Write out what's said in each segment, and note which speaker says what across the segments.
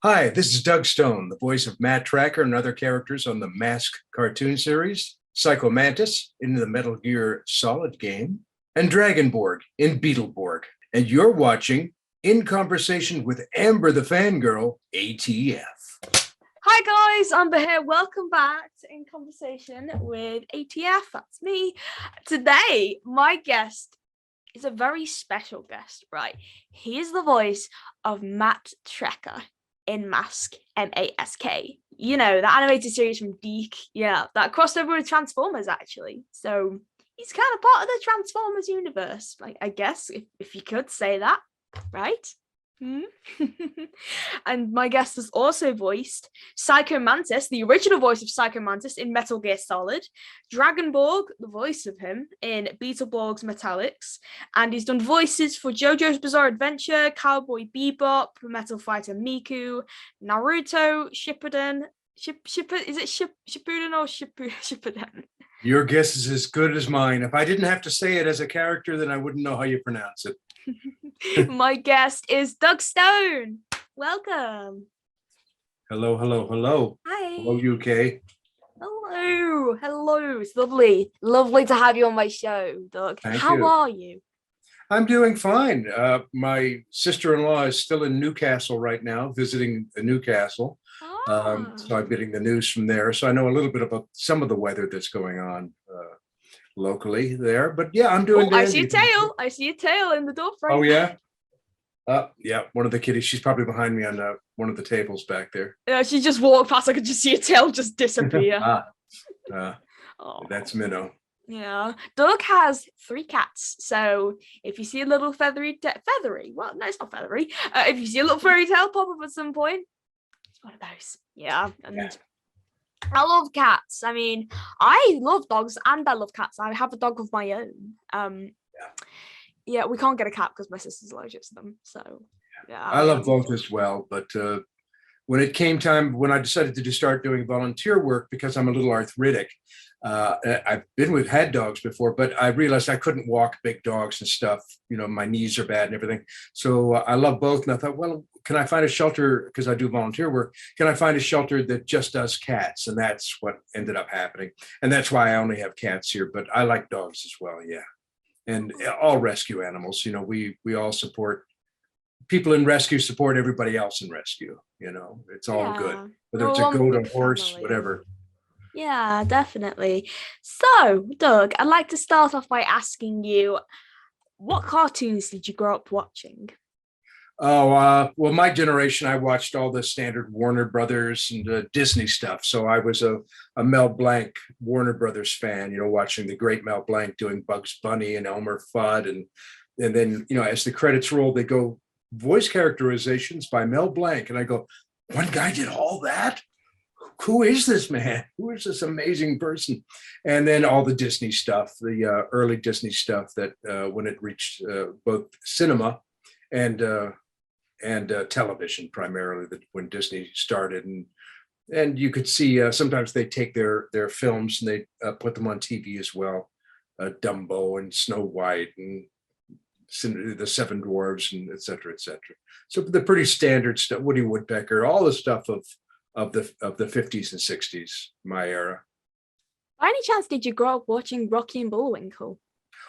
Speaker 1: Hi, this is Doug Stone, the voice of Matt Trakker and other characters on the M.A.S.K cartoon series, Psycho Mantis in the Metal Gear Solid game, and Dragonborg in Beetleborg. And you're watching In Conversation with Amber the Fangirl, ATF.
Speaker 2: Hi guys, Amber here. Welcome back to In Conversation with ATF. That's me. Today, my guest is a very special guest, right? He is the voice of Matt Trakker in M.A.S.K, M.A.S.K. You know, the animated series from Deke. Yeah, that crossed over with Transformers, actually. So he's kind of part of the Transformers universe, like, I guess, if you could say that, right? And my guest has also voiced Psycho Mantis, the original voice of Psycho Mantis in Metal Gear Solid, Dragonborg, the voice of him in Beetleborgs Metallix, and he's done voices for JoJo's Bizarre Adventure, Cowboy Bebop, Metal Fighter Miku, Naruto, Shippuden. Is it Shippuden or Shippuden?
Speaker 1: Your guess is as good as mine. If I didn't have to say it as a character, then I wouldn't know how you pronounce it.
Speaker 2: My guest is Doug Stone. Welcome.
Speaker 1: Hello, hello, hello.
Speaker 2: Hi.
Speaker 1: Hello, UK.
Speaker 2: Hello. It's lovely to have you on my show, Doug. How are you?
Speaker 1: I'm doing fine. My sister-in-law is still in Newcastle right now, visiting Newcastle. So I'm getting the news from there. So I know a little bit about some of the weather that's going on locally there. But yeah, I'm doing.
Speaker 2: I see a tail. I see a tail in the door frame.
Speaker 1: Oh yeah. Yeah, one of the kitties. She's probably behind me on one of the tables back there.
Speaker 2: Yeah, she just walked past. I could just see a tail just disappear.
Speaker 1: That's Minnow.
Speaker 2: Yeah, Doug has 3 cats. So if you see a little feathery, well, no, it's not feathery. If you see a little furry tail pop up at some point, it's one of those. Yeah, and I love cats. I mean, I love dogs and I love cats. I have a dog of my own. Yeah, we can't get a cat because my sister's allergic to them. So yeah,
Speaker 1: I love both as well. But when it came time, when I decided to start doing volunteer work, because I'm a little arthritic, I've had dogs before, but I realized I couldn't walk big dogs and stuff. You know, my knees are bad and everything. So I love both. And I thought, well, can I find a shelter, because I do volunteer work, can I find a shelter that just does cats? And that's what ended up happening. And that's why I only have cats here, but I like dogs as well, yeah. And all rescue animals, you know, we all support people in rescue, support everybody else in rescue, you know, it's all good, whether it's a goat, a horse, whatever.
Speaker 2: Yeah, definitely. So, Doug, I'd like to start off by asking you, what cartoons did you grow up watching?
Speaker 1: Well, my generation, I watched all the standard Warner Brothers and Disney stuff. So I was a Mel Blanc Warner Brothers fan, you know, watching the great Mel Blanc doing Bugs Bunny and Elmer Fudd. And then, you know, as the credits roll, they go voice characterizations by Mel Blanc. And I go, one guy did all that? Who is this man? Who is this amazing person? And then all the Disney stuff, the early Disney stuff that when it reached both cinema and television primarily, that when Disney started, and you could see sometimes they take their films and they put them on TV as well, Dumbo and Snow White and the Seven Dwarves and et cetera, so the pretty standard stuff, Woody Woodpecker, all the stuff of the 50s and 60s, my era.
Speaker 2: By any chance did you grow up watching Rocky and Bullwinkle?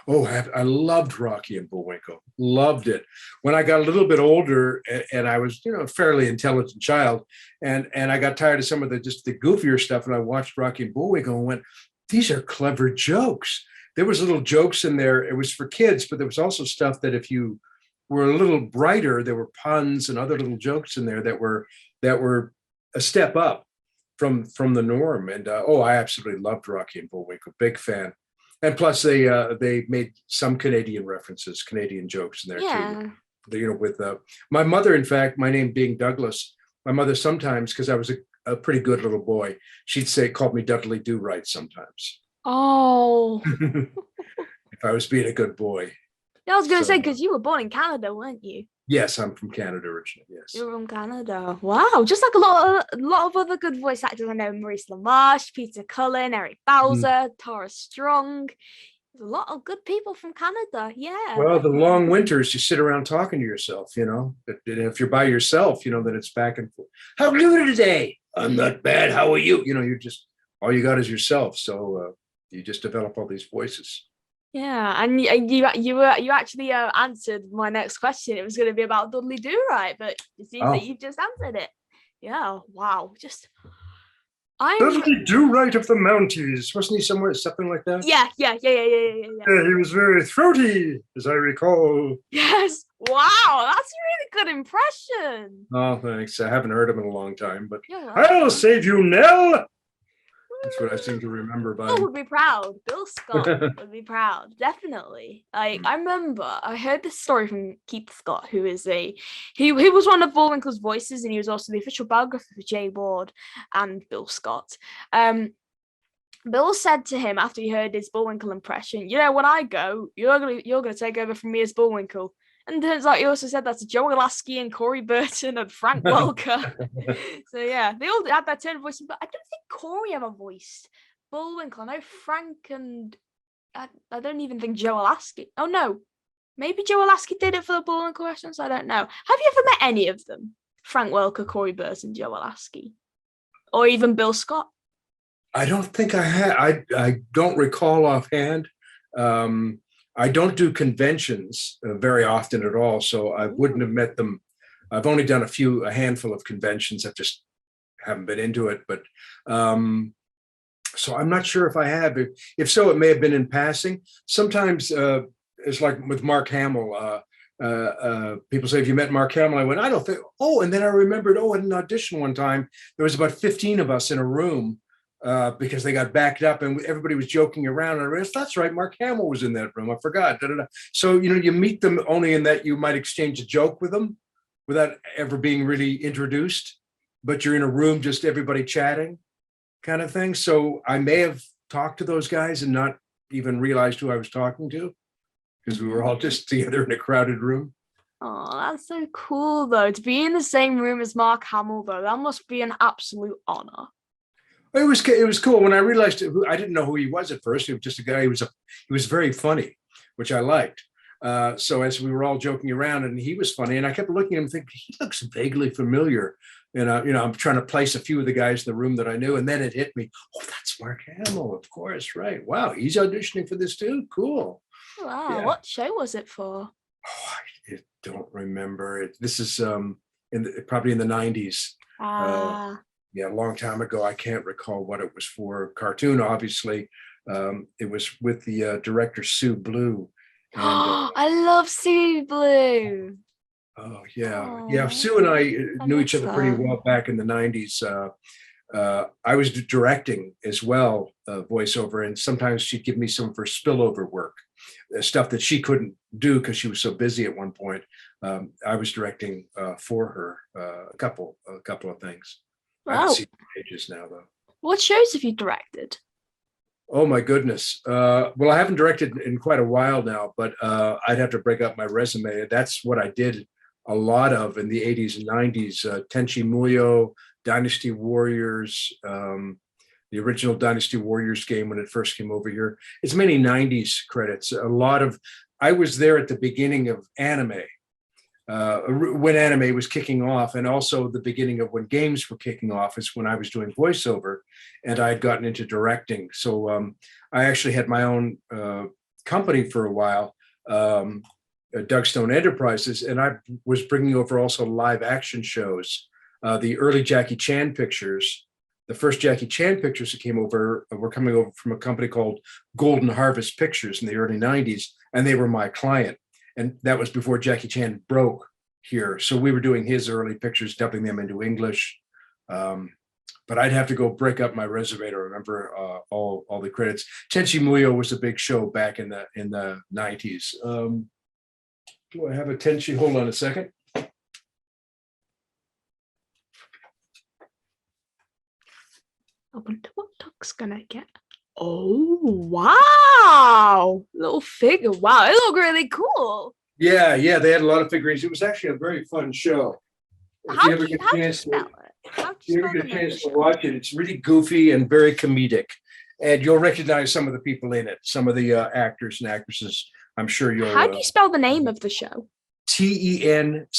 Speaker 1: Oh, I loved Rocky and Bullwinkle. Loved it. When I got a little bit older and I was, you know, a fairly intelligent child, and I got tired of some of the goofier stuff, and I watched Rocky and Bullwinkle and went, these are clever jokes. There was little jokes in there. It was for kids, but there was also stuff that if you were a little brighter, there were puns and other little jokes in there that were a step up from the norm. And I absolutely loved Rocky and Bullwinkle. Big fan. And plus, they made some Canadian references, Canadian jokes in there too. You know, with my mother, in fact, my name being Douglas, my mother sometimes, because I was a pretty good little boy, she'd call me Dudley Do Right sometimes.
Speaker 2: Oh.
Speaker 1: If I was being a good boy.
Speaker 2: Yeah, I was going to say, because you were born in Canada, weren't you?
Speaker 1: Yes, I'm from Canada originally. Yes.
Speaker 2: You're from Canada. Wow. Just like a lot of other good voice actors. I know Maurice LaMarche, Peter Cullen, Eric Bowser, Tara Strong. There's a lot of good people from Canada. Yeah.
Speaker 1: Well, the
Speaker 2: Definitely.
Speaker 1: long winters, you sit around talking to yourself, you know. If you're by yourself, you know, then it's back and forth. How are you today? I'm not bad. How are you? You know, you're just, all you got is yourself. So you just develop all these voices.
Speaker 2: Yeah, and you actually answered my next question. It was going to be about Dudley Do Right, but it seems that
Speaker 1: Oh,
Speaker 2: you've just answered it. Yeah, wow. I'm
Speaker 1: Dudley Do Right of the Mounties. Wasn't he somewhere, something like that?
Speaker 2: yeah.
Speaker 1: Yeah, he was very throaty, as I recall.
Speaker 2: Yes. Wow, that's a really good impression.
Speaker 1: Oh, thanks. I haven't heard him in a long time, but
Speaker 2: You're
Speaker 1: I'll
Speaker 2: welcome.
Speaker 1: save you, Nell. That's what I seem to remember by
Speaker 2: Bill
Speaker 1: him.
Speaker 2: would be proud. Bill Scott would be proud, definitely. Like I remember, I heard this story from Keith Scott, who is he was one of Bullwinkle's voices, and he was also the official biographer for Jay Ward and Bill Scott. Bill said to him after he heard his Bullwinkle impression, "You know, when I go, you're gonna take over from me as Bullwinkle." And turns out he also said that to Joe Lasky and Corey Burton and Frank Welker. So yeah, they all had that turn of voice, but I don't think Corey ever voiced Bullwinkle. I know Frank and I don't even think Joe Lasky. Oh no, maybe Joe Lasky did it for the Bullwinkle restaurants. I don't know. Have you ever met any of them? Frank Welker, Corey Burton, Joe Lasky, or even Bill Scott?
Speaker 1: I don't think I had. I don't recall offhand. I don't do conventions very often at all, so I wouldn't have met them. I've only done a handful of conventions. I've just haven't been into it, but so I'm not sure if I have. If so, it may have been in passing. Sometimes it's like with Mark Hamill. People say, "Have you met Mark Hamill?" I went, "I don't think." Oh, and then I remembered. Oh, at an audition one time, there was about 15 of us in a room. Because they got backed up and everybody was joking around. And I realized, that's right, Mark Hamill was in that room. I forgot. Da, da, da. So, you know, you meet them only in that you might exchange a joke with them without ever being really introduced, but you're in a room, just everybody chatting kind of thing. So I may have talked to those guys and not even realized who I was talking to because we were all just together in a crowded room.
Speaker 2: Oh, that's so cool, though. To be in the same room as Mark Hamill, though, that must be an absolute honor.
Speaker 1: It was cool when I realized I didn't know who he was at first. He was just a guy. He was very funny, which I liked. So as we were all joking around, and he was funny, and I kept looking at him, thinking he looks vaguely familiar. And I'm trying to place a few of the guys in the room that I knew, and then it hit me. Oh, that's Mark Hamill, of course, right? Wow, he's auditioning for this too. Cool.
Speaker 2: Wow,
Speaker 1: Yeah.
Speaker 2: what show was it for?
Speaker 1: Oh, I don't remember it. This is probably in the 90s. Yeah, a long time ago. I can't recall what it was for. Cartoon, obviously. It was with the director Sue Blue. And,
Speaker 2: I love Sue Blue.
Speaker 1: oh yeah,
Speaker 2: Oh,
Speaker 1: yeah. Sue and I knew each other pretty
Speaker 2: her.
Speaker 1: well back in the 90s. I was directing as well, voiceover, and sometimes she'd give me some of her spillover work, stuff that she couldn't do because she was so busy at one point. I was directing for her a couple of things. I haven't
Speaker 2: Wow.
Speaker 1: seen pages now, though.
Speaker 2: What shows have you directed?
Speaker 1: Oh my goodness. Well, I haven't directed in quite a while now, but I'd have to break up my resume. That's what I did a lot of in the 80s and 90s. Tenchi Muyo, Dynasty Warriors, the original Dynasty Warriors game when it first came over here. It's many 90s credits. I was there at the beginning of anime. When anime was kicking off, and also the beginning of when games were kicking off is when I was doing voiceover, and I had gotten into directing. So I actually had my own company for a while, Doug Stone Enterprises, and I was bringing over also live action shows. The early Jackie Chan pictures, the first Jackie Chan pictures that came over were coming over from a company called Golden Harvest Pictures in the early 90s, and they were my client. And that was before Jackie Chan broke here. So we were doing his early pictures, dubbing them into English. But I'd have to go break up my resume to remember all the credits. Tenchi Muyo was a big show back in the 90s. Do I have a Tenchi? Hold on a second.
Speaker 2: I wonder what Doug's gonna get. Oh, wow. Little figure. Wow, it looked really cool.
Speaker 1: Yeah, they had a lot of figurines. It was actually a very fun show. If you ever get a chance to watch it, it's really goofy and very comedic. and you'll recognize some of the people in it, some of the actors and actresses. I'm sure you'll.
Speaker 2: How do you spell the name of the show?
Speaker 1: TENCHI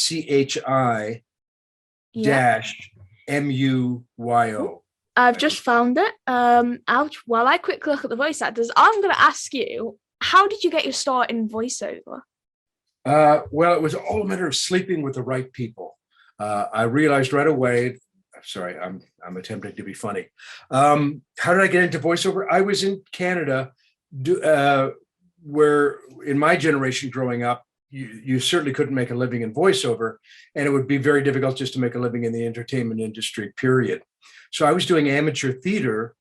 Speaker 1: dash MUYO.
Speaker 2: I've just found it. While I quickly look at the voice actors, I'm going to ask you, how did you get your start in voiceover?
Speaker 1: Well, it was all a matter of sleeping with the right people. I realized right away. Sorry, I'm attempting to be funny. How did I get into voiceover? I was in Canada, where in my generation growing up, you certainly couldn't make a living in voiceover, and it would be very difficult just to make a living in the entertainment industry, period. So I was doing amateur theater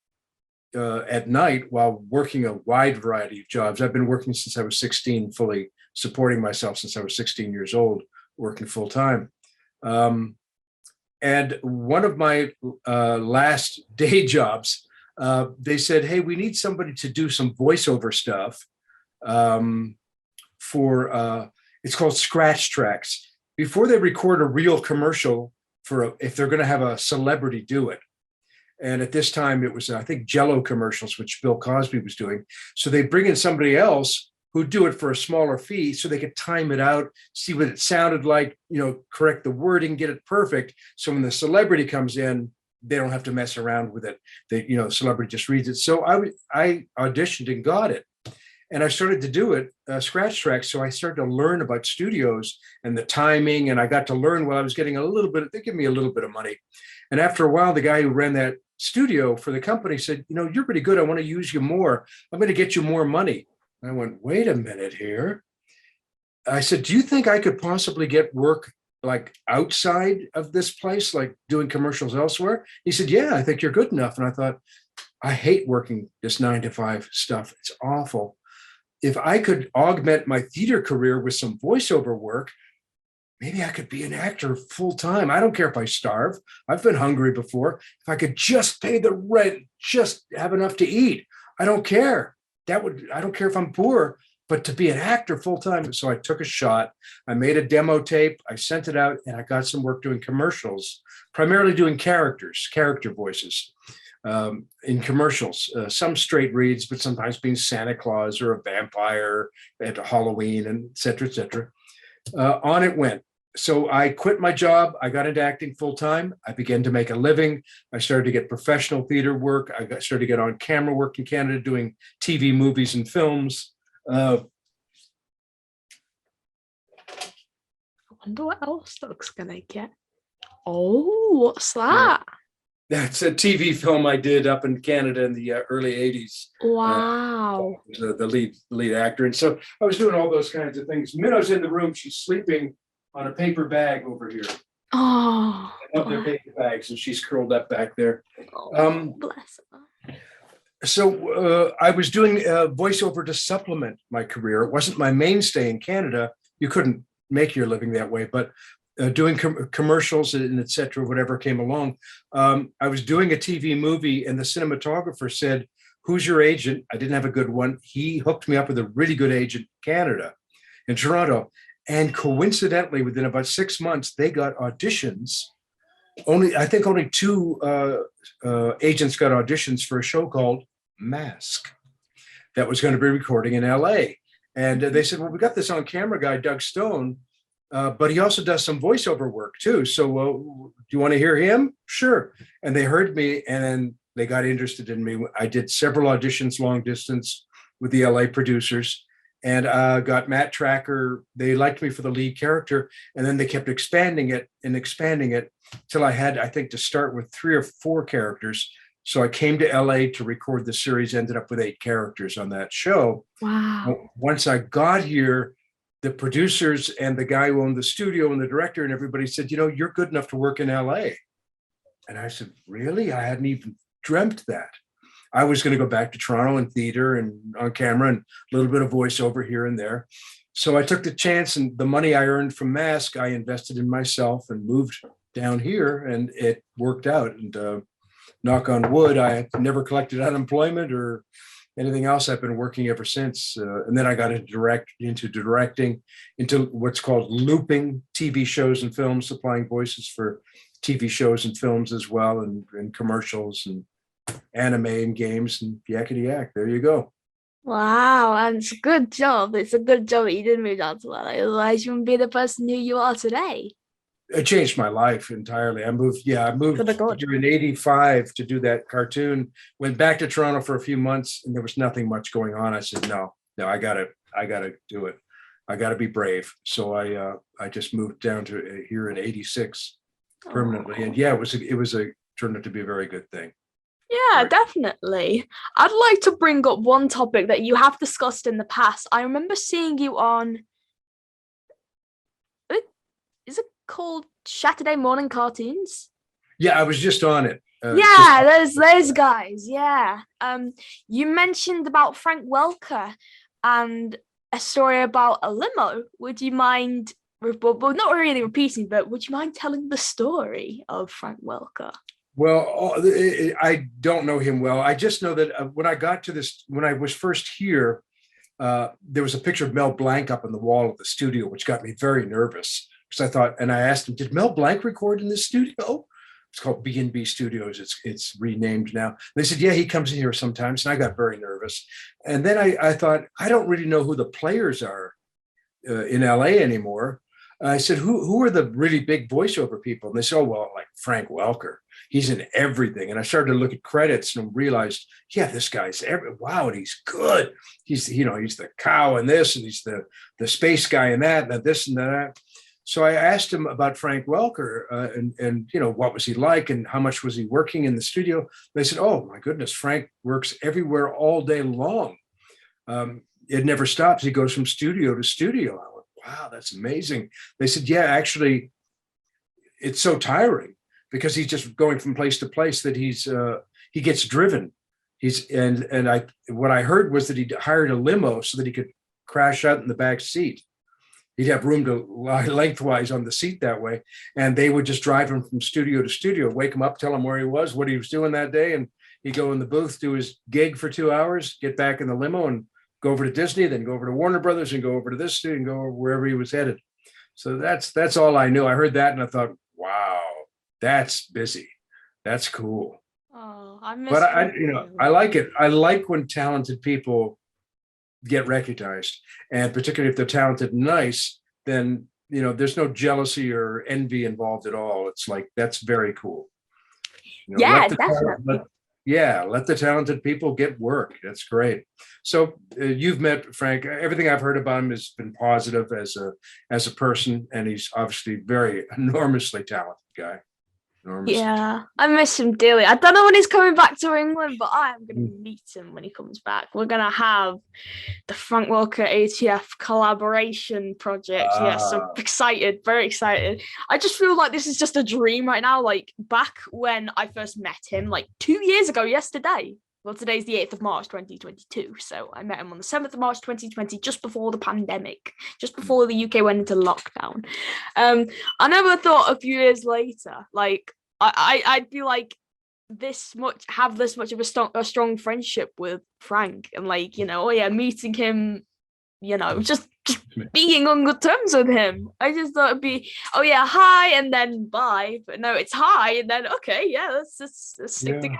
Speaker 1: at night while working a wide variety of jobs. I've been working since I was 16, fully supporting myself since I was 16 years old, working full time. And one of my last day jobs, they said, hey, we need somebody to do some voiceover stuff for, it's called scratch tracks. Before they record a real commercial if they're going to have a celebrity do it. And at this time it was, I think, Jell-O commercials, which Bill Cosby was doing. So they bring in somebody else who'd do it for a smaller fee so they could time it out, see what it sounded like, correct the wording, get it perfect. So when the celebrity comes in, they don't have to mess around with it. The celebrity just reads it. So I auditioned and got it. And I started to do it, scratch tracks. So I started to learn about studios and the timing. And I got to learn while I was getting they give me a little bit of money. And after a while, the guy who ran that studio for the company said, you're pretty good. I want to use you more. I'm going to get you more money. I went, wait a minute here. I said, do you think I could possibly get work like outside of this place, like doing commercials elsewhere? He said, yeah, I think you're good enough. And I thought, I hate working this 9-to-5 stuff. It's awful. If I could augment my theater career with some voiceover work, maybe I could be an actor full time. I don't care if I starve. I've been hungry before. If I could just pay the rent, just have enough to eat, I don't care. I don't care if I'm poor, but to be an actor full time. So I took a shot. I made a demo tape. I sent it out, and I got some work doing commercials, primarily doing character voices in commercials. Some straight reads, but sometimes being Santa Claus or a vampire at Halloween, and et cetera, et cetera. On it went. So I quit my job. I got into acting full time. I began to make a living. I started to get professional theater work. I started to get on camera work in Canada, doing TV, movies, and films.
Speaker 2: I wonder what else Doug's gonna get. Oh, what's that?
Speaker 1: That's a TV film I did up in Canada in the early 80s.
Speaker 2: Wow.
Speaker 1: The lead actor. And so I was doing all those kinds of things. Minnow's in the room. She's sleeping on a paper bag over here.
Speaker 2: Oh.
Speaker 1: I love their paper bags, and she's curled up back there.
Speaker 2: Bless her.
Speaker 1: So I was doing voiceover to supplement my career. It wasn't my mainstay in Canada. You couldn't make your living that way, but doing commercials and et cetera, whatever came along. I was doing a TV movie, and the cinematographer said, who's your agent? I didn't have a good one. He hooked me up with a really good agent in Canada, in Toronto. And coincidentally, within about 6 months, they got auditions. I think only 2 agents got auditions for a show called M.A.S.K. that was going to be recording in LA. And they said, well, we got this on camera guy, Doug Stone, but he also does some voiceover work too. So do you want to hear him? Sure. And they heard me, and then they got interested in me. I did several auditions, long distance, with the LA producers, and got Matt Trakker. They liked me for the lead character, and then they kept expanding it till I had, I think, to start with 3 or 4 characters. So I came to LA to record the series, ended up with 8 characters on that show.
Speaker 2: Wow.
Speaker 1: Once I got here, the producers and the guy who owned the studio and the director and everybody said, you're good enough to work in LA. And I said, really? I hadn't even dreamt that. I was going to go back to Toronto and theater and on camera and a little bit of voiceover here and there. So I took the chance, and the money I earned from M.A.S.K, I invested in myself and moved down here, and it worked out. And knock on wood, I never collected unemployment or anything else. I've been working ever since. And then I got into directing, into what's called looping TV shows and films, supplying voices for TV shows and films as well, and commercials anime and games and yakety yak. There you go.
Speaker 2: Wow, and it's a good job. It's a good job that you did move down to LA. Otherwise, you wouldn't be the person who you are today.
Speaker 1: It changed my life entirely. I moved
Speaker 2: For the good.
Speaker 1: here in '85 to do that cartoon. Went back to Toronto for a few months, and there was nothing much going on. I said, no, I gotta do it. I gotta be brave. So I just moved down to here in '86 permanently, and yeah, it turned out to be a very good thing.
Speaker 2: Yeah,
Speaker 1: Right.
Speaker 2: definitely. I'd like to bring up one topic that you have discussed in the past. I remember seeing you on, is it called Saturday Morning Cartoons?
Speaker 1: Yeah, I was just on it.
Speaker 2: Yeah, those guys. Yeah. You mentioned about Frank Welker and a story about a limo. Would you mind, well, not really repeating, but would you mind telling the story of Frank Welker?
Speaker 1: Well, I don't know him well. I just know that when I got to this, when I was first here, there was a picture of Mel Blanc up on the wall of the studio, which got me very nervous because I thought, and I asked him, did Mel Blanc record in this studio? It's called B&B Studios. It's renamed now. And they said, yeah, he comes in here sometimes. And I got very nervous. And then I thought, I don't really know who the players are in LA anymore. I said, who are the really big voiceover people? And they said, oh, well, like Frank Welker. He's in everything. And I started to look at credits and realized, yeah, this guy's wow, and he's good. He's the cow in this, and he's the space guy in that, and this and that. So I asked him about Frank Welker and what was he like and how much was he working in the studio. They said, oh my goodness, Frank works everywhere all day long. It never stops. He goes from studio to studio. I went, wow, that's amazing. They said, yeah, actually, it's so tiring because he's just going from place to place that he gets driven. What I heard was that he hired a limo so that he could crash out in the back seat. He'd have room to lie lengthwise on the seat that way. And they would just drive him from studio to studio, wake him up, tell him where he was, what he was doing that day. And he'd go in the booth, do his gig for 2 hours, get back in the limo and go over to Disney, then go over to Warner Brothers and go over to this studio and go wherever he was headed. So that's all I knew. I heard that and I thought, wow, that's busy. That's cool.
Speaker 2: Oh, I miss.
Speaker 1: But I like it. I like when talented people get recognized, and particularly if they're talented and nice, then there's no jealousy or envy involved at all. It's like, that's very cool.
Speaker 2: Yeah, definitely.
Speaker 1: Let the talented people get work. That's great. So you've met Frank. Everything I've heard about him has been positive as a person, and he's obviously very enormously talented guy.
Speaker 2: Yeah, I miss him dearly. I don't know when he's coming back to England, but I am going to meet him when he comes back. We're going to have the Frank Welker ATF collaboration project. Yes, I'm excited, very excited. I just feel like this is just a dream right now. Like back when I first met him, like 2 years ago yesterday. Well, today's the 8th of March, 2022. So I met him on the 7th of March, 2020, just before the pandemic, just before the UK went into lockdown. I never thought a few years later, like I'd be like have this much of a strong friendship with Frank, and like, meeting him, just being on good terms with him. I just thought it'd be, oh yeah, hi, and then bye. But no, it's hi, and then okay, yeah, let's stick together.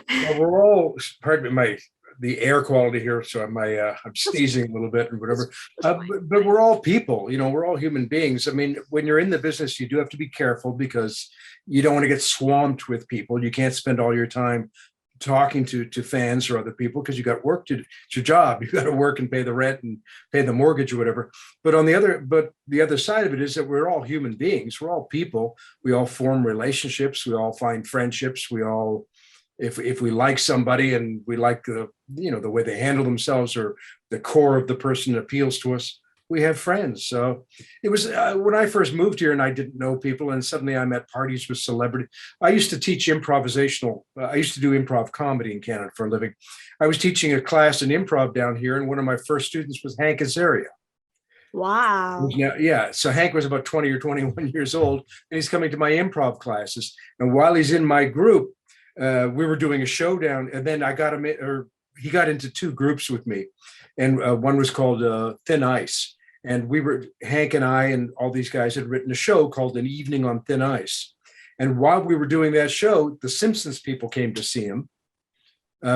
Speaker 1: Well, we're all, pardon me, the air quality here, so I'm sneezing a little bit and whatever. But we're all people, we're all human beings. I mean, when you're in the business, you do have to be careful because you don't want to get swamped with people. You can't spend all your time talking to fans or other people because you got work to do. It's your job. You got to work and pay the rent and pay the mortgage or whatever. But the other side of it is that we're all human beings. We're all people. We all form relationships. We all find friendships. We all, if we like somebody and we like the way they handle themselves or the core of the person that appeals to us, we have friends. So it was when I first moved here and I didn't know people, and suddenly I'm at parties with celebrities. I used to teach I used to do improv comedy in Canada for a living. I was teaching a class in improv down here, and one of my first students was Hank Azaria.
Speaker 2: Wow.
Speaker 1: Yeah. So Hank was about 20 or 21 years old, and he's coming to my improv classes. And while he's in my group, we were doing a showdown, and then I got him he got into two groups with me, and one was called Thin Ice. And Hank and I and all these guys had written a show called An Evening on Thin Ice. And while we were doing that show, the Simpsons people came to see him.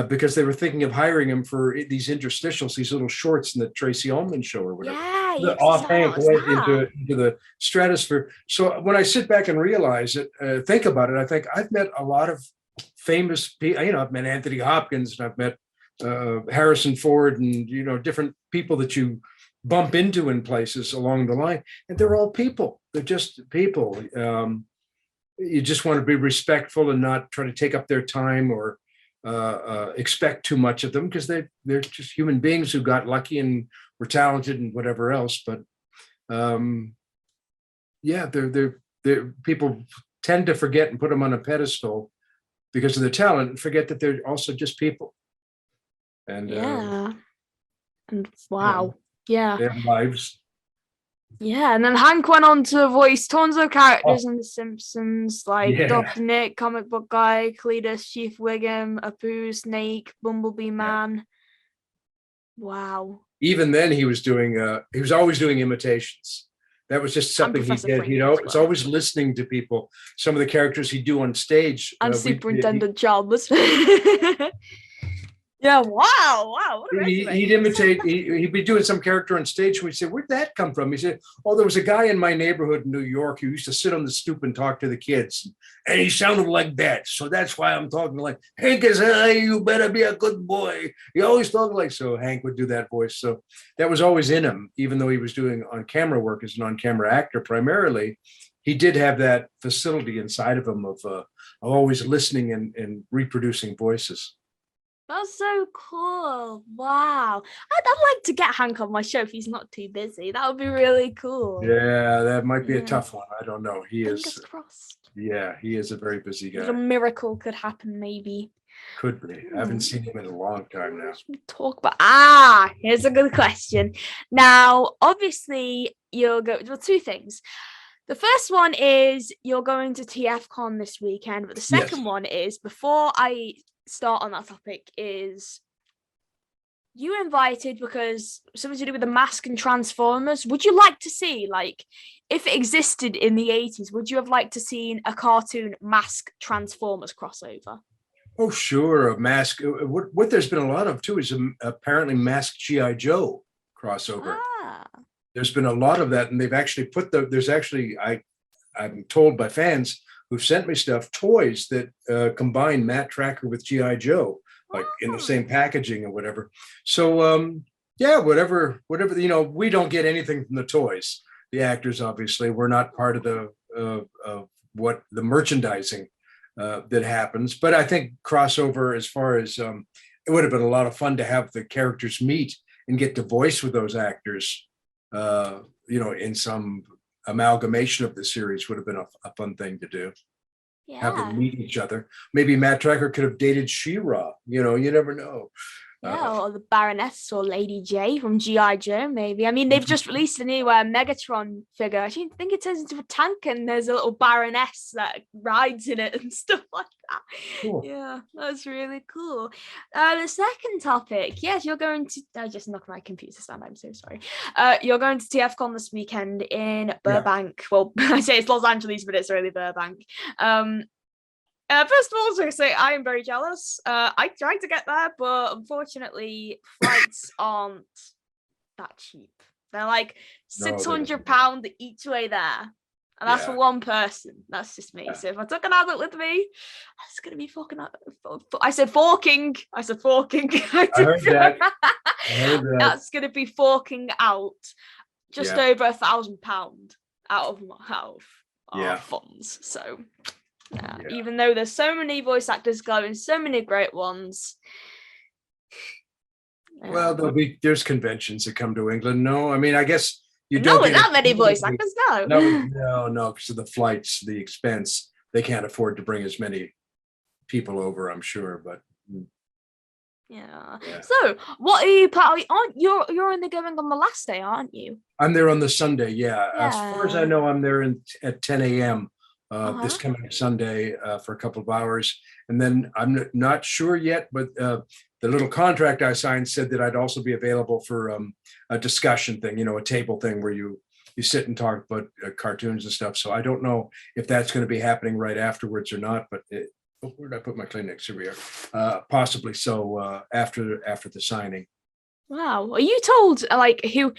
Speaker 1: because they were thinking of hiring him for these interstitials, these little shorts in the Tracy Ullman show or whatever.
Speaker 2: Yeah,
Speaker 1: The
Speaker 2: you
Speaker 1: off
Speaker 2: said
Speaker 1: Hank
Speaker 2: was
Speaker 1: went
Speaker 2: that.
Speaker 1: into the stratosphere. So when I sit back and realize it, think about it, I think I've met a lot of famous people. You know, I've met Anthony Hopkins, and I've met Harrison Ford, and different people that you bump into in places along the line, and they're all people. They're just people. You just want to be respectful and not try to take up their time or expect too much of them, because they're just human beings who got lucky and were talented and whatever else. But yeah, they're people tend to forget and put them on a pedestal because of their talent, and forget that they're also just people. And
Speaker 2: Yeah. And wow. Yeah.
Speaker 1: they have lives.
Speaker 2: Yeah, and then Hank went on to voice tons of characters
Speaker 1: Oh,
Speaker 2: in The Simpsons, like
Speaker 1: yeah,
Speaker 2: Dr. Nick, Comic Book Guy, Cletus, Chief Wiggum, Apu, Snake, Bumblebee
Speaker 1: yeah.
Speaker 2: Man. Wow.
Speaker 1: Even then, he was always doing imitations. That was just
Speaker 2: And
Speaker 1: something he
Speaker 2: Professor
Speaker 1: did.
Speaker 2: Frink as
Speaker 1: It's
Speaker 2: well.
Speaker 1: always listening to people. Some of the characters he'd do on stage.
Speaker 2: And Superintendent Chalmers. Yeah, wow, what a resume.
Speaker 1: He'd imitate, he'd be doing some character on stage, and we'd say, "Where'd that come from?" He said, "Oh, there was a guy in my neighborhood in New York who used to sit on the stoop and talk to the kids, and he sounded like that. So that's why I'm talking like, Hank is, hey, you better be a good boy." He always talked like so. Hank would do that voice. So that was always in him, even though he was doing on-camera work as an on-camera actor primarily. He did have that facility inside of him of always listening and reproducing voices.
Speaker 2: That's so cool. Wow. I'd like to get Hank on my show if he's not too busy. That would be really cool.
Speaker 1: Yeah, that might be a
Speaker 2: Yeah.
Speaker 1: tough one. I don't know.
Speaker 2: Fingers crossed.
Speaker 1: Yeah, he is a very busy
Speaker 2: A little
Speaker 1: guy.
Speaker 2: miracle could happen, maybe.
Speaker 1: Could be. I haven't seen him in a long time now.
Speaker 2: Talk about here's a good question. Now, obviously, you'll go two things. The first one is you're going to TFCon this weekend, but the second one is, before I start on that topic, is you invited because something to do with the M.A.S.K and Transformers. Would you like to see, like, if it existed in the 80s, would you have liked to see a cartoon M.A.S.K Transformers crossover?
Speaker 1: Oh, sure. A M.A.S.K. What there's been a lot of too is apparently M.A.S.K G.I. Joe crossover. There's been a lot of that, and they've actually there's actually, I'm told by fans who've sent me stuff, toys that combine Matt Trakker with G.I. Joe, like in the same packaging or whatever. So yeah, whatever, we don't get anything from the toys. The actors, obviously, we're not part of what the merchandising that happens. But I think crossover, as far as it would have been a lot of fun to have the characters meet and get to voice with those actors, in some amalgamation of the series, would have been a fun thing to do.
Speaker 2: Yeah.
Speaker 1: Have them meet each other. Maybe Matt Trakker could have dated She-Ra. You never know.
Speaker 2: Yeah, or the Baroness or Lady J from G.I. Joe, maybe. I mean, they've just released a new Megatron figure. I think it turns into a tank, and there's a little Baroness that rides in it and stuff like that. Cool. Yeah, that's really cool. The second topic, yes, you're going to... I just knocked my computer stand, I'm so sorry. You're going to TFCon this weekend in Burbank. Yeah. Well, I say it's Los Angeles, but it's really Burbank. First of all, I was going to say I am very jealous. I tried to get there, but unfortunately, flights aren't that cheap. They're like £600 each way there, and that's for one person. That's just me. So if I took an adult with me, it's going to be fucking. I said forking. I heard that. That's going to be forking out just over £1,000 out of our funds. So. Yeah. Even though there's so many voice actors going, so many great ones.
Speaker 1: Well, there's conventions that come to England. No, I mean, I guess you
Speaker 2: don't.
Speaker 1: With
Speaker 2: that many voice actors,
Speaker 1: no, because of the flights, the expense. They can't afford to bring as many people over, I'm sure. But
Speaker 2: yeah. So, what are you planning? You're only going on the last day, aren't you?
Speaker 1: I'm there on the Sunday. Yeah. As far as I know, I'm there at 10 a.m. This coming Sunday for a couple of hours. And then I'm not sure yet, but the little contract I signed said that I'd also be available for a discussion thing, a table thing where you sit and talk about cartoons and stuff. So I don't know if that's going to be happening right afterwards or not, but Oh, where did I put my Kleenex? Here we are. Possibly so after the signing.
Speaker 2: Wow. Are you told like who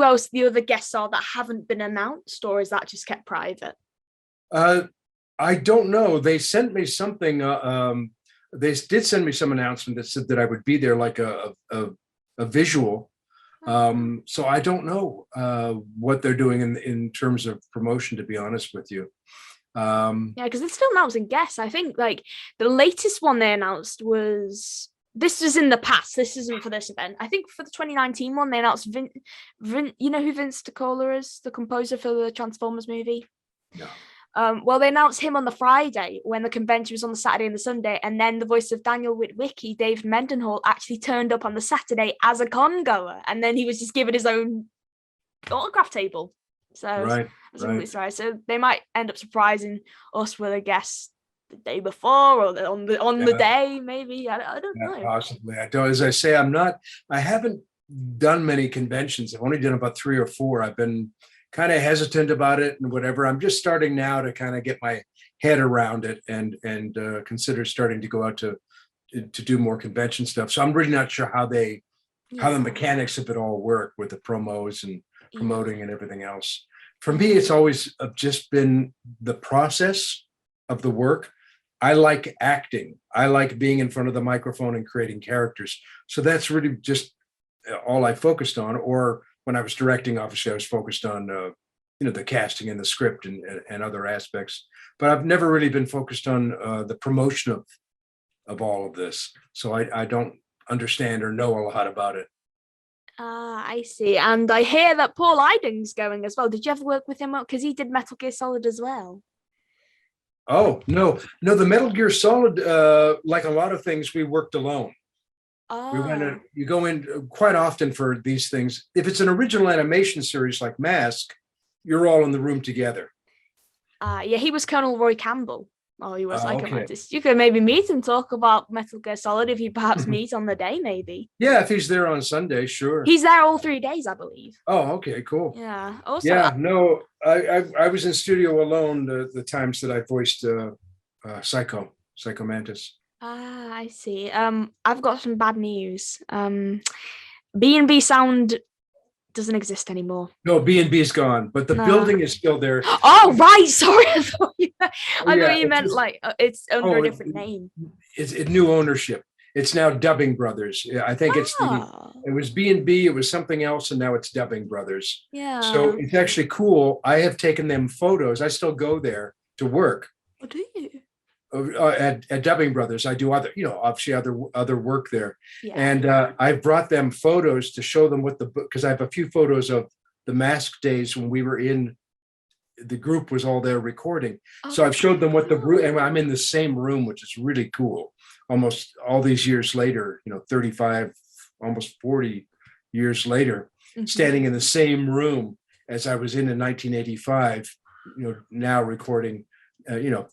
Speaker 2: else the other guests are that haven't been announced, or is that just kept private?
Speaker 1: I don't know. They sent me something. They did send me some announcement that said that I would be there, like a visual. So I don't know what they're doing in terms of promotion, to be honest with you.
Speaker 2: Yeah, because they're still announcing guests. I think like the latest one they announced was this was in the past. This isn't for this event. I think for the 2019 one, they announced you know who Vince DiCola is, the composer for the Transformers movie?
Speaker 1: No.
Speaker 2: Well, they announced him on the Friday when the convention was on the Saturday and the Sunday, and then the voice of Daniel Witwicky, David Mendenhall, actually turned up on the Saturday as a con goer, and then he was just given his own autograph table. So
Speaker 1: right.
Speaker 2: So they might end up surprising us with a guest the day before or on the day, maybe. I don't know.
Speaker 1: Possibly. I don't. As I say, I haven't done many conventions. I've only done about 3 or 4. I've been kind of hesitant about it and whatever. I'm just starting now to kind of get my head around it and consider starting to go out to do more convention stuff. So I'm really not sure how the mechanics of it all work with the promos and promoting and everything else. For me, it's always just been the process of the work. I like acting. I like being in front of the microphone and creating characters. So that's really just all I focused on. Or when I was directing, obviously I was focused on the casting and the script and other aspects. But I've never really been focused on the promotion of all of this. So I don't understand or know a lot about it.
Speaker 2: I see. And I hear that Paul Iding's going as well. Did you ever work with him? Because he did Metal Gear Solid as well.
Speaker 1: Oh, no, the Metal Gear Solid, like a lot of things, we worked alone.
Speaker 2: Oh.
Speaker 1: You go in quite often for these things. If it's an original animation series like M.A.S.K, you're all in the room together.
Speaker 2: Yeah, he was Colonel Roy Campbell. Oh, he was like
Speaker 1: okay.
Speaker 2: a Mantis. You could maybe meet and talk about Metal Gear Solid if you perhaps meet on the day, maybe.
Speaker 1: Yeah, if he's there on Sunday, sure.
Speaker 2: He's there all 3 days, I believe.
Speaker 1: Oh, okay, cool.
Speaker 2: Yeah. Also,
Speaker 1: no, I was in studio alone the times that I voiced Psycho Mantis.
Speaker 2: I see. I've got some bad news. B&B Sound doesn't exist anymore.
Speaker 1: No, B&B's gone, but the building is still there.
Speaker 2: Oh, right. Sorry. I thought you meant like it's under a different name.
Speaker 1: It's new ownership. It's now Dubbing Brothers. I think it was B&B, it was something else, and now it's Dubbing Brothers.
Speaker 2: Yeah.
Speaker 1: So it's actually cool. I have taken them photos. I still go there to work.
Speaker 2: Oh, do you?
Speaker 1: At Dubbing Brothers, I do obviously other work there,
Speaker 2: yeah.
Speaker 1: And I brought them photos to show them what because I have a few photos of the M.A.S.K days when we were in. The group was all there recording, so I've showed them what and I'm in the same room, which is really cool. Almost all these years later, 35, almost 40 years later, standing in the same room as I was in 1985. Now recording.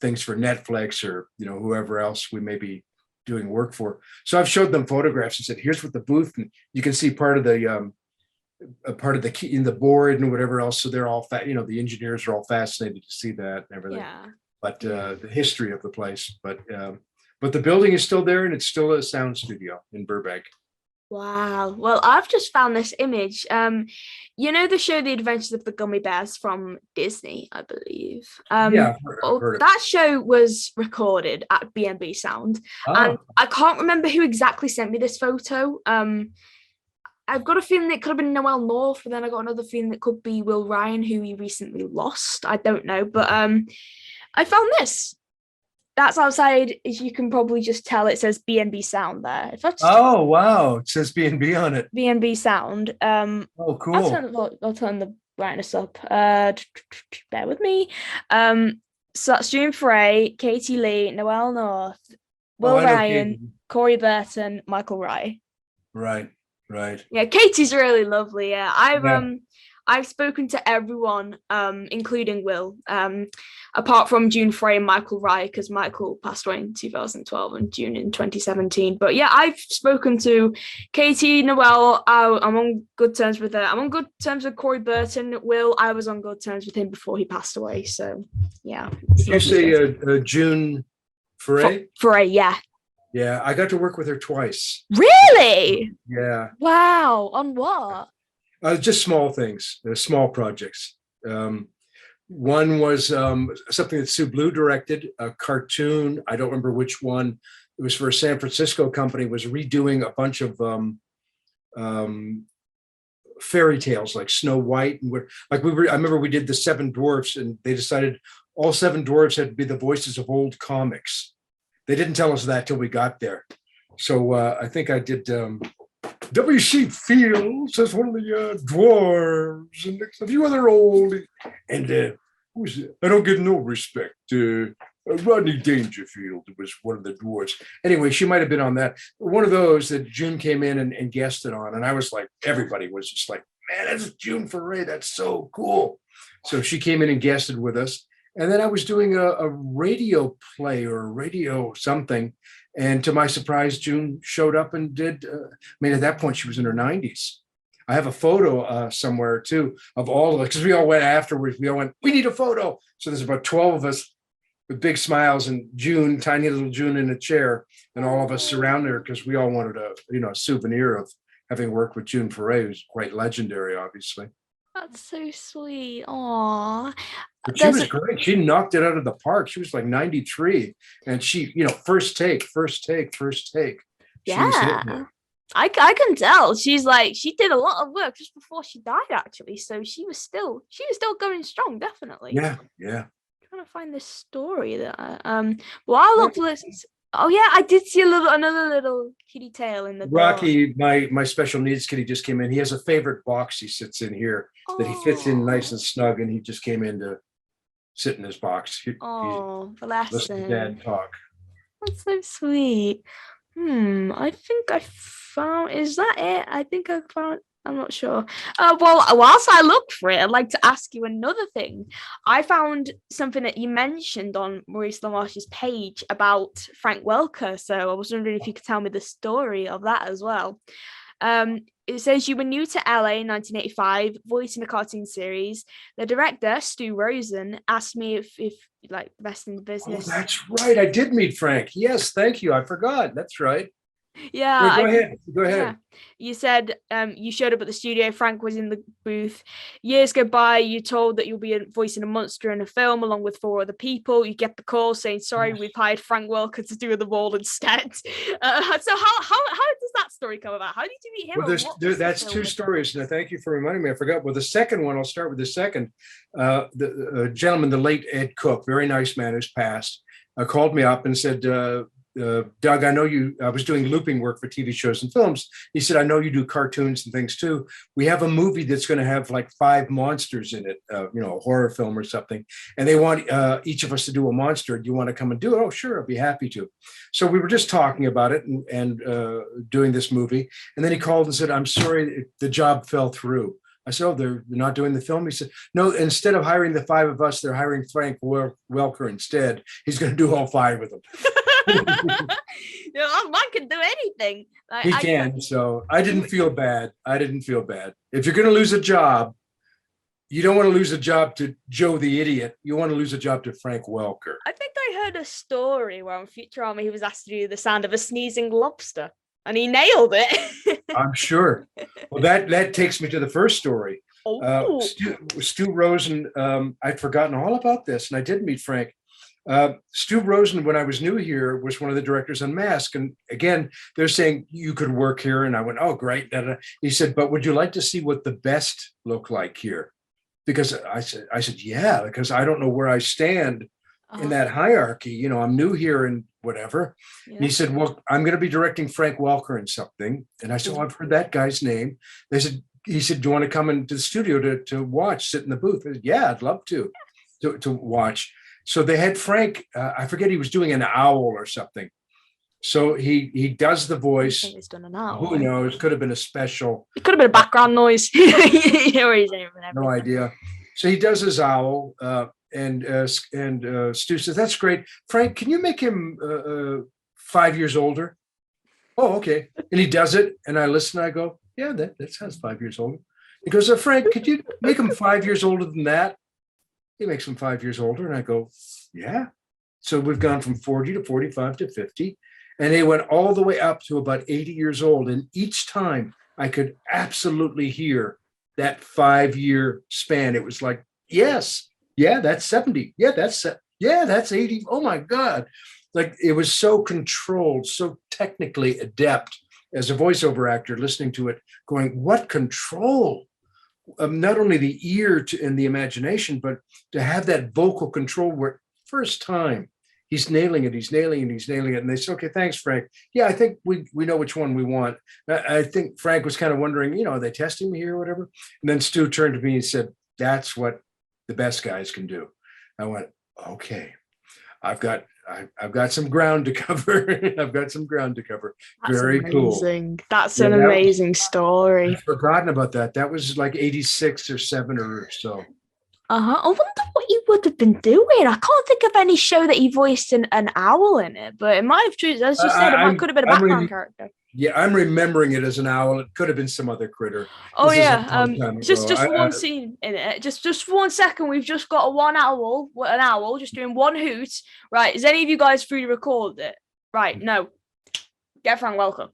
Speaker 1: Things for Netflix or, whoever else we may be doing work for. So I've showed them photographs and said, here's what the booth, and you can see part of the key in the board and whatever else. So they're all the engineers are all fascinated to see that and everything.
Speaker 2: Yeah.
Speaker 1: But the history of the place, but the building is still there and it's still a sound studio in Burbank.
Speaker 2: Wow. Well, I've just found this image. The show The Adventures of the Gummy Bears from Disney, I believe. That show was recorded at B&B Sound. And I can't remember who exactly sent me this photo. I've got a feeling it could have been Noel North, but then I got another feeling it could be Will Ryan, who he recently lost. I don't know. But I found this. That's outside, as you can probably just tell, it says B&B Sound there.
Speaker 1: Oh, wow. It says B&B on it.
Speaker 2: B&B Sound.
Speaker 1: Oh, cool.
Speaker 2: I'll turn the brightness up. Bear with me. So that's June Frey, Katie Lee, Noel North, Will Ryan, Corey Burton, Michael Rye.
Speaker 1: Right.
Speaker 2: Yeah, Katie's really lovely. Yeah, I've spoken to everyone, including Will, apart from June Frey and Michael Rye, because Michael passed away in 2012 and June in 2017. But yeah, I've spoken to Katie, Noel. I'm on good terms with her. I'm on good terms with Corey Burton. Will, I was on good terms with him before he passed away. So yeah.
Speaker 1: Did you say June Foray?
Speaker 2: Yeah.
Speaker 1: Yeah, I got to work with her twice.
Speaker 2: Really?
Speaker 1: Yeah.
Speaker 2: Wow. On what?
Speaker 1: Just small things, small projects. One was something that Sue Blue directed, a cartoon. I don't remember which one. It was for a San Francisco company, was redoing a bunch of fairy tales like Snow White. And I remember we did the Seven Dwarfs, and they decided all seven dwarfs had to be the voices of old comics. They didn't tell us that till we got there. So I think I did W.C. Fields as one of the dwarves, and a few other old, and who's it? I don't get no respect. Rodney Dangerfield was one of the dwarves. Anyway, she might have been on that. One of those that June came in and guested on, and I was like, everybody was just like, man, that's June Foray. That's so cool. So she came in and guested with us. And then I was doing a radio play or a radio something. And to my surprise, June showed up and did, at that point, she was in her 90s. I have a photo somewhere too of all of us, because we all went afterwards. We all went, we need a photo. So there's about 12 of us with big smiles, and June, tiny little June in a chair, and all of us surrounded her because we all wanted a souvenir of having worked with June Foray, who's quite legendary, obviously.
Speaker 2: That's so sweet. Aww.
Speaker 1: But she was great. She knocked it out of the park. She was like 93, and she, first take.
Speaker 2: Yeah, I can tell. She did a lot of work just before she died, actually. So she was still going strong, definitely.
Speaker 1: Yeah.
Speaker 2: I'm trying to find this story that well, I'll look for this. Oh yeah, I did see another little kitty tail in the
Speaker 1: Rocky, my special needs kitty, just came in. He has a favorite box he sits in here that he fits in nice and snug, and he just came in to sit in his box.
Speaker 2: Bless him.
Speaker 1: Dad talk.
Speaker 2: That's so sweet. I think I found. Is that it? I think I found. I'm not sure. Well, whilst I look for it, I'd like to ask you another thing. I found something that you mentioned on Maurice LaMarche's page about Frank Welker. So I was wondering if you could tell me the story of that as well. It says you were new to LA in 1985, voicing a cartoon series. The director, Stu Rosen, asked me if like the best in the business.
Speaker 1: Oh, that's right. I did meet Frank. Yes, thank you. I forgot. That's right.
Speaker 2: Yeah.
Speaker 1: Go ahead. Yeah.
Speaker 2: You said you showed up at the studio. Frank was in the booth. Years go by. You're told that you'll be voicing a monster in a film along with 4 other people. You get the call saying, "Sorry, we've hired Frank Welker to do the role instead." So how does that story come about? How did you meet him?
Speaker 1: Well, that's 2 stories. Now, thank you for reminding me. I forgot. Well, the second one, I'll start with the second. The gentleman, the late Ed Cook, very nice man who's passed, called me up and said, Doug, I know I was doing looping work for TV shows and films. He said, I know you do cartoons and things too. We have a movie that's going to have like 5 monsters in it, a horror film or something. And they want each of us to do a monster. Do you want to come and do it? Oh, sure. I'll be happy to. So we were just talking about it and doing this movie. And then he called and said, I'm sorry, the job fell through. I said, oh, they're not doing the film. He said, no, instead of hiring the 5 of us, they're hiring Frank Welker instead. He's going to do all 5 of them.
Speaker 2: Man can do anything.
Speaker 1: He can. So I didn't feel bad. If you're going to lose a job, you don't want to lose a job to Joe the Idiot. You want to lose a job to Frank Welker.
Speaker 2: I think I heard a story where on Futurama he was asked to do the sound of a sneezing lobster, and he nailed it.
Speaker 1: I'm sure. Well, that takes me to the first story. Stu Rosen. I'd forgotten all about this, and I did meet Frank. Stu Rosen, when I was new here, was one of the directors on M.A.S.K. And again, they're saying you could work here. And I went, oh, great. He said, but would you like to see what the best look like here? Because I said, yeah, because I don't know where I stand in that hierarchy. I'm new here and whatever. Yeah. And he said, well, I'm going to be directing Frank Welker in something. And I said, well, I've heard that guy's name. He said, do you want to come into the studio to watch, sit in the booth? I said, yeah, I'd love to watch. So they had Frank, I forget, he was doing an owl or something. So he does the voice. I think he's done an owl. Who knows? Could have been a special.
Speaker 2: It could have been a background noise.
Speaker 1: No idea. So he does his owl, and Stu says, that's great. Frank, can you make him 5 years older? Oh, okay. And he does it. And I listen, I go, yeah, that sounds 5 years older. He goes, Frank, could you make him 5 years older than that? He makes him 5 years older. And I go, yeah. So we've gone from 40 to 45 to 50. And they went all the way up to about 80 years old. And each time I could absolutely hear that 5-year span. It was like, yes, yeah, that's 70. Yeah, that's 80. Oh my God. Like it was so controlled, so technically adept as a voiceover actor, listening to it, going, what control? Not only the ear and the imagination, but to have that vocal control where first time he's nailing it. And they said, okay, thanks, Frank. Yeah, I think we know which one we want. I think Frank was kind of wondering, are they testing me here or whatever? And then Stu turned to me and said, that's what the best guys can do. I went, okay, I've got some ground to cover. I've got some ground to cover.
Speaker 2: That's
Speaker 1: Very
Speaker 2: amazing.
Speaker 1: cool.
Speaker 2: That's an amazing story.
Speaker 1: I've forgotten about that. That was like 86 or 7 or so.
Speaker 2: I wonder what he would have been doing. I can't think of any show that he voiced an owl in it, but it might have, as you said, it could have been a background character.
Speaker 1: Yeah, I'm remembering it as an owl. It could have been some other critter.
Speaker 2: Oh yeah, just one scene in it. Just for 1 second, we've just got an owl just doing one hoot. Right, is any of you guys free to record it? Right, no. Get Frank Welker.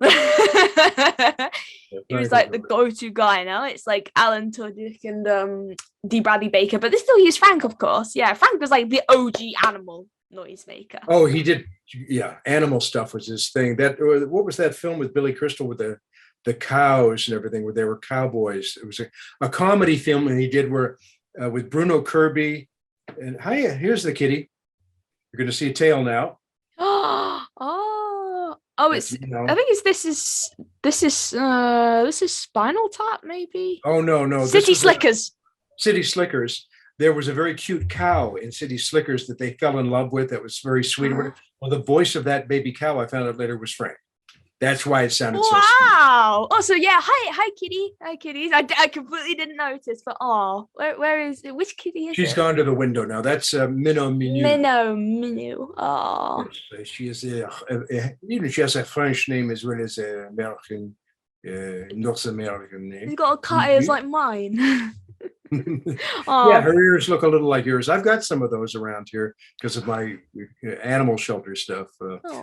Speaker 2: He was like the go-to guy now. It's like Alan Tudyk and D. Bradley Baker, but they still use Frank, of course. Yeah, Frank was like the OG animal noisemaker.
Speaker 1: Oh, he did. Yeah, animal stuff was his thing. What was that film with Billy Crystal with the cows and everything, where they were cowboys? It was a comedy film, and he did with Bruno Kirby. And hiya, here's the kitty. You're going to see a tail now.
Speaker 2: Oh, it's. I think this is Spinal Tap, maybe.
Speaker 1: Oh no,
Speaker 2: City Slickers.
Speaker 1: City Slickers. There was a very cute cow in City Slickers that they fell in love with. That was very sweet. Well, the voice of that baby cow, I found out later, was Frank. That's why it sounded so sweet.
Speaker 2: Wow. Oh, so yeah. Hi, kitty. Hi, kitties. I completely didn't notice, but where is it? Which kitty is
Speaker 1: She's gone to the window now. That's Minnow Minu.
Speaker 2: Minnow. Oh.
Speaker 1: Yes, she is she has a French name as well as an American, North American name.
Speaker 2: She's got a cut ears like mine.
Speaker 1: Yeah, her ears look a little like yours. I've got some of those around here because of my animal shelter stuff.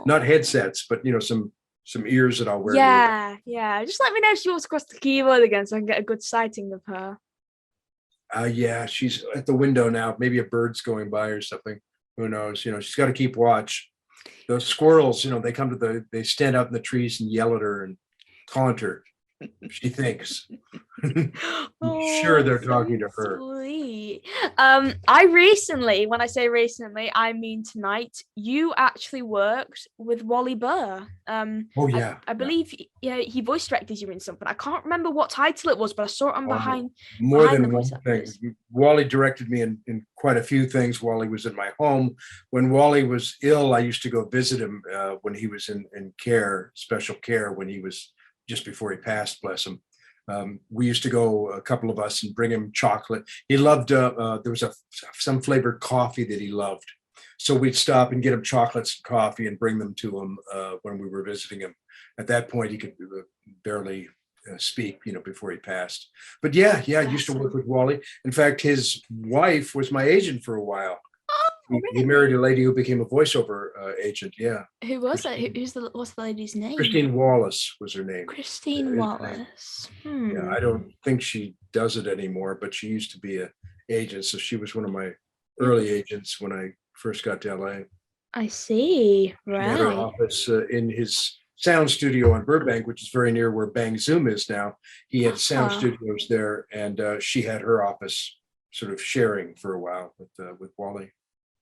Speaker 1: Not headsets, but some ears that I'll wear.
Speaker 2: Yeah. Just let me know if she walks across the keyboard again so I can get a good sighting of her.
Speaker 1: Yeah, she's at the window now. Maybe a bird's going by or something. Who knows? She's got to keep watch. Those squirrels, they stand out in the trees and yell at her and taunt her. She thinks. Sure, they're talking to her.
Speaker 2: Sweet. I recently, when I say recently, I mean tonight, you actually worked with Wally Burr.
Speaker 1: Oh yeah.
Speaker 2: I believe he voice directed you in something. I can't remember what title it was, but I saw it on behind
Speaker 1: than one thing. Wally directed me in quite a few things. Wally was in my home. When Wally was ill, I used to go visit him when he was in special care, when he was just before he passed, bless him. We used to go, a couple of us, and bring him chocolate. He loved, there was some flavored coffee that he loved. So we'd stop and get him chocolates and coffee and bring them to him when we were visiting him. At that point, he could barely speak, before he passed. But yeah, I used to work with Wally. In fact, his wife was my agent for a while. He married a lady who became a voiceover agent. Yeah.
Speaker 2: Who was it? What's the lady's name?
Speaker 1: Christine Wallace was her name.
Speaker 2: Christine Wallace.
Speaker 1: Yeah, I don't think she does it anymore, but she used to be an agent. So she was one of my early agents when I first got to LA.
Speaker 2: I see. Right.
Speaker 1: She had her office in his sound studio on Burbank, which is very near where Bang Zoom is now. He had sound studios there, and she had her office sort of sharing for a while with Wally.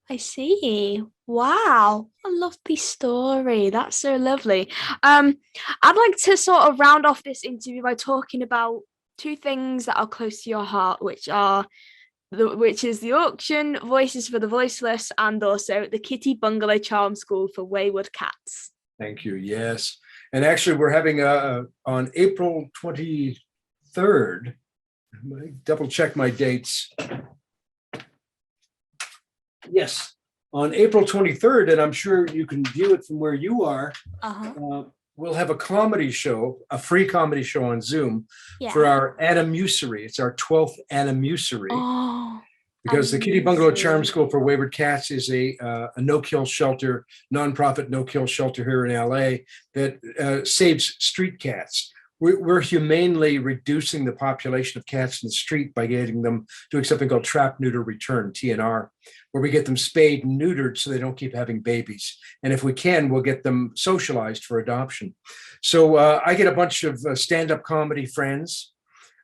Speaker 2: I see. Wow. A lovely story. That's so lovely. I'd like to sort of round off this interview by talking about two things that are close to your heart, which is the auction, Voices for the Voiceless, and also the Kitty Bungalow Charm School for Wayward Cats.
Speaker 1: Thank you. Yes. And actually, we're having on April 23rd, double check my dates. Yes, on April 23rd, and I'm sure you can view it from where you are. We'll have a comedy show, a free comedy show on Zoom for our anniversary. It's our 12th anniversary. because the Kitty Bungalow Charm
Speaker 2: Amazing.
Speaker 1: School for Wayward Cats is a no-kill shelter, nonprofit no-kill shelter here in LA that saves street cats. We're humanely reducing the population of cats in the street by getting them doing something called trap, neuter, return, TNR, where we get them spayed and neutered so they don't keep having babies. And if we can, we'll get them socialized for adoption. So I get a bunch of stand-up comedy friends.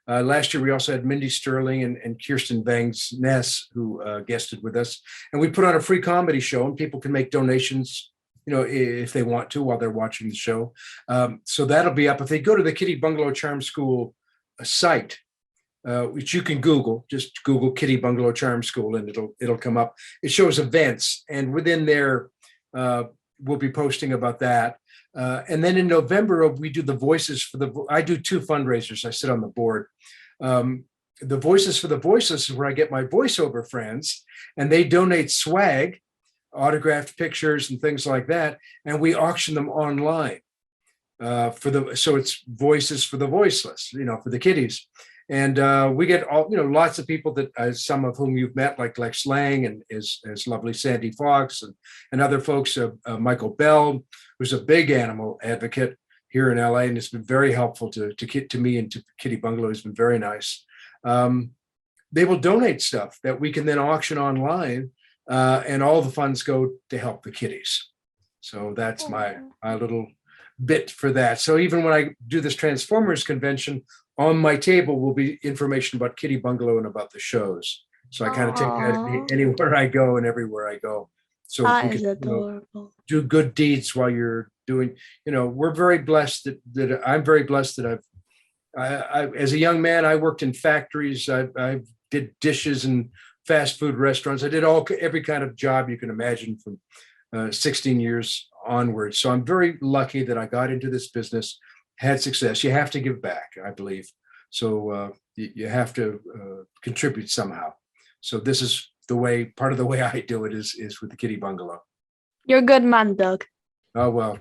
Speaker 1: Last year, we also had Mindy Sterling and Kirsten Bangs Ness, who guested with us. And we put on a free comedy show, and people can make donations, if they want to while they're watching the show. So that'll be up. If they go to the Kitty Bungalow Charm School site, which you can Google, just Google Kitty Bungalow Charm School, and it'll come up. It shows events, and within there, we'll be posting about that. And then in November, we do the Voices for the, I do 2 fundraisers. I sit on the board. The Voices for the Voiceless is where I get my voiceover friends, and they donate swag, autographed pictures and things like that. And we auction them online so it's Voices for the Voiceless, for the kitties. And we get lots of people that some of whom you've met, like Lex Lang and his lovely Sandy Fox and other folks, Michael Bell, who's a big animal advocate here in LA, and it's been very helpful to me and to Kitty Bungalow. Has been very nice. They will donate stuff that we can then auction online, and all the funds go to help the kitties. So that's my little bit for that. So even when I do this Transformers convention, on my table will be information about Kitty Bungalow and about the shows. So I kind of take that anywhere I go and everywhere I go. So
Speaker 2: That
Speaker 1: we
Speaker 2: is
Speaker 1: can
Speaker 2: adorable.
Speaker 1: do good deeds while you're doing, we're very blessed that I'm very blessed that I as a young man, I worked in factories. I did dishes in fast food restaurants. I did every kind of job you can imagine from 16 years onwards. So I'm very lucky that I got into this business, had success. You have to give back, I believe. So you have to contribute somehow. So this is part of the way I do it is with the Kitty Bungalow.
Speaker 2: You're a good man, Doug.
Speaker 1: Oh, well,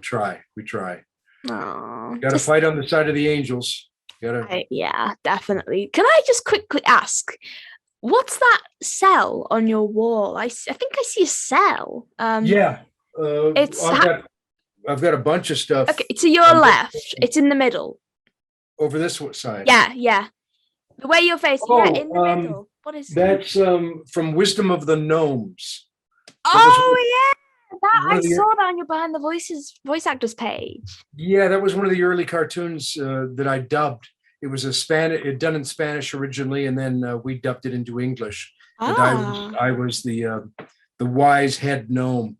Speaker 1: we try.
Speaker 2: Oh,
Speaker 1: Got to fight on the side of the angels.
Speaker 2: Yeah, definitely. Can I just quickly ask, what's that cell on your wall? I think I see a cell.
Speaker 1: Yeah. I've got a bunch of stuff.
Speaker 2: Okay, to your left. It's in the middle.
Speaker 1: Over this side.
Speaker 2: Yeah. The way you're facing, in the middle. What is that?
Speaker 1: That's from Wisdom of the Gnomes.
Speaker 2: Yeah. I saw that on your Behind the Voice Actors page.
Speaker 1: Yeah, that was one of the early cartoons that I dubbed. It was done in Spanish originally, and then we dubbed it into English. And I was the wise head gnome,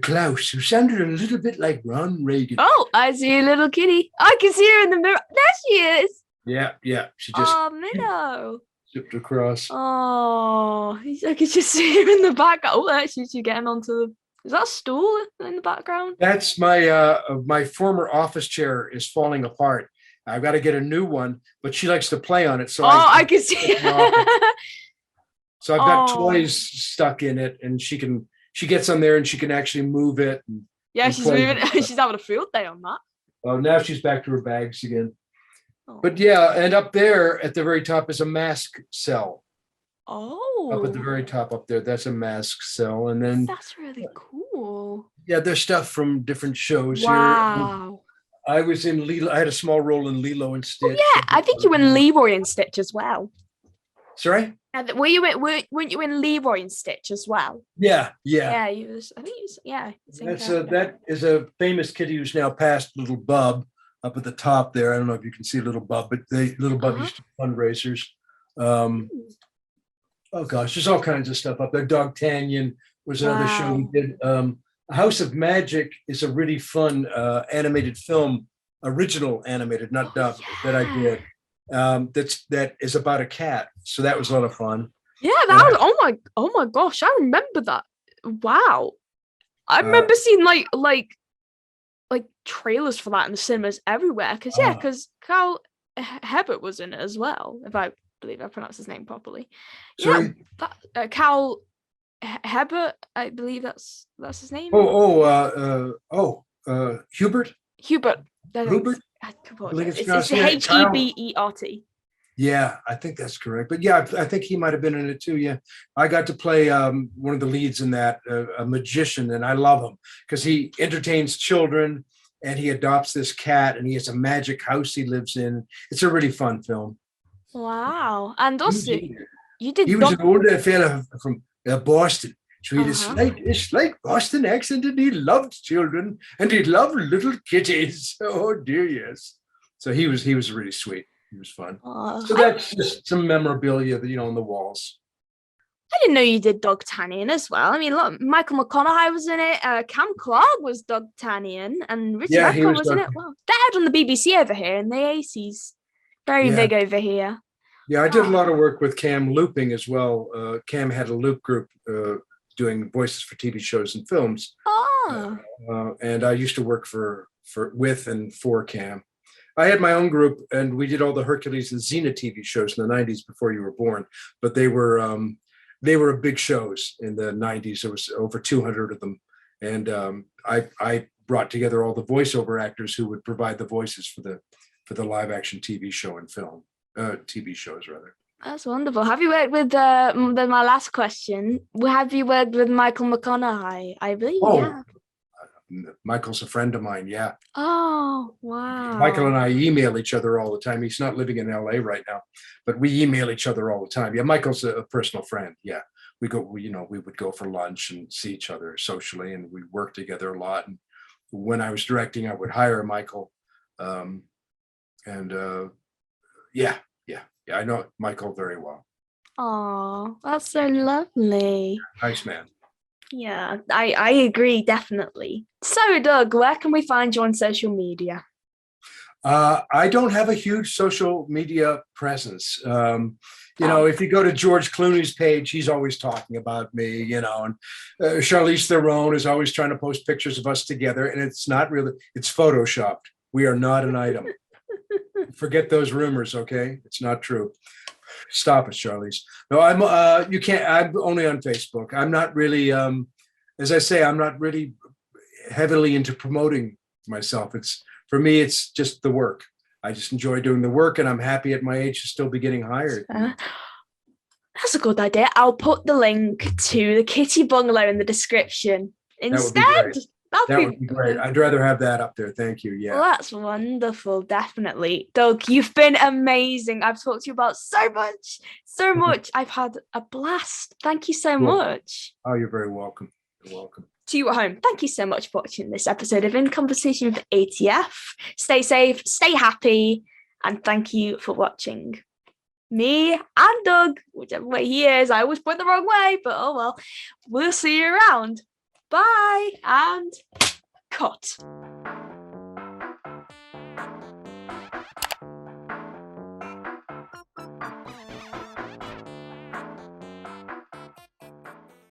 Speaker 1: Klaus, who sounded a little bit like Ron Reagan.
Speaker 2: Oh, I see a little kitty. I can see her in the mirror. There she is.
Speaker 1: Yeah. She just
Speaker 2: Minnow.
Speaker 1: zipped across.
Speaker 2: Oh, I could just see her in the back. Oh, actually, she's getting onto. Is that a stool in the background? That's
Speaker 1: my former office chair is falling apart. I've got to get a new one, but she likes to play on it. So
Speaker 2: I can see.
Speaker 1: So I've got toys stuck in it, and she gets on there and she can actually move it.
Speaker 2: She's moving. She's having a field day on that.
Speaker 1: Oh, now she's back to her bags again. But yeah, and up there at the very top is a M.A.S.K cell.
Speaker 2: Oh.
Speaker 1: Up at the very top up there, that's a M.A.S.K cell. And then
Speaker 2: that's really cool.
Speaker 1: Yeah, there's stuff from different shows here.
Speaker 2: Wow.
Speaker 1: I was in Lilo. I had a small role in Lilo and Stitch.
Speaker 2: Oh, yeah, I think you were in Leroy and Stitch as well.
Speaker 1: Sorry?
Speaker 2: Weren't you in Leroy and Stitch as well?
Speaker 1: Yeah.
Speaker 2: Yeah, I think he was. Yeah.
Speaker 1: That is a famous kitty who's now passed, Little Bub, up at the top there. I don't know if you can see Little Bub, but Little Bub used to do fundraisers. Oh gosh, there's all kinds of stuff up there. Dog Tanyan was another show we did. House of Magic is a really fun animated film, original animated, not dubbed, that I did. That is about a cat. So that was a lot of fun.
Speaker 2: Yeah, that was oh my gosh, I remember that. Wow. I remember seeing like trailers for that in the cinemas everywhere. Because Carl Hebert was in it as well, if I believe I pronounced his name properly.
Speaker 1: Sorry?
Speaker 2: Yeah, Carl Hebert, I believe that's his name.
Speaker 1: Hubert.
Speaker 2: Hubert.
Speaker 1: Hubert.
Speaker 2: It's Hebert.
Speaker 1: Yeah, I think that's correct. But yeah, I think he might have been in it too. Yeah, I got to play one of the leads in that, a magician, and I love him because he entertains children and he adopts this cat and he has a magic house he lives in. It's a really fun film.
Speaker 2: Wow. And
Speaker 1: He was,
Speaker 2: also, you
Speaker 1: he
Speaker 2: did
Speaker 1: was
Speaker 2: dog.
Speaker 1: an older fella from Boston. So he had
Speaker 2: Uh-huh.
Speaker 1: a slight Boston accent and he loved children and he loved little kitties. Oh dear, yes. So he was really sweet. He was fun. So
Speaker 2: I
Speaker 1: that's just some memorabilia that, on the walls.
Speaker 2: didn't know you did Dogtanian as well. I mean, look, Michael McConaughey was in it. Cam Clark was Dogtanian, and Richard
Speaker 1: Yeah, he
Speaker 2: Redford
Speaker 1: was
Speaker 2: was in it. Wow, that aired on the BBC over here in the 80s. Very
Speaker 1: yeah.
Speaker 2: big over here.
Speaker 1: Yeah, I did a
Speaker 2: Oh,
Speaker 1: lot of work with Cam looping as well. Cam had a loop group doing voices for TV shows and films.
Speaker 2: oh.
Speaker 1: And I used to work with and for Cam. I had my own group, and we did all the Hercules and Xena TV shows in the '90s before you were born. But they were big shows in the '90s. There was over 200 of them, and I brought together all the voiceover actors who would provide the voices for the live action TV show and film TV shows rather.
Speaker 2: That's wonderful. Have you worked with then my last question? Have you worked with Michael McConaughey? I believe you
Speaker 1: Oh,
Speaker 2: have.
Speaker 1: Michael's a friend of mine. Yeah.
Speaker 2: Oh,
Speaker 1: Michael
Speaker 2: wow.
Speaker 1: and I email each other all the time. He's not living in LA right now, but we email each other all the time. Yeah, Michael's a personal friend. Yeah, we would go for lunch and see each other socially, and we work together a lot. And when I was directing, I would hire Michael, and yeah, I know Michael very well.
Speaker 2: Oh, that's so lovely.
Speaker 1: Nice man.
Speaker 2: Yeah, I agree, definitely. So, Doug, where can we find you on social media?
Speaker 1: I don't have a huge social media presence. If you go to George Clooney's page, he's always talking about me, and Charlize Theron is always trying to post pictures of us together, and it's not really, it's photoshopped. We are not an item. Forget those rumors, okay? It's not true. Stop it, Charlize. No, you can't, I'm only on Facebook. I'm not really, as I say, I'm not really heavily into promoting myself. For me, it's just the work. I just enjoy doing the work, and I'm happy at my age to still be getting hired.
Speaker 2: That's a good idea. I'll put the link to the Kitty Bungalow in the description instead.
Speaker 1: That would be great. I'd rather have that up there. Thank you. Yeah.
Speaker 2: Well, that's wonderful. Definitely. Doug, you've been amazing. I've talked to you about so much. I've had a blast. Thank you so much.
Speaker 1: Oh, you're very welcome. You're welcome.
Speaker 2: To you at home, thank you so much for watching this episode of In Conversation with ATF. Stay safe, stay happy, and thank you for watching. Me and Doug, whichever way he is, I always point the wrong way, but oh well. We'll see you around. Bye and cut.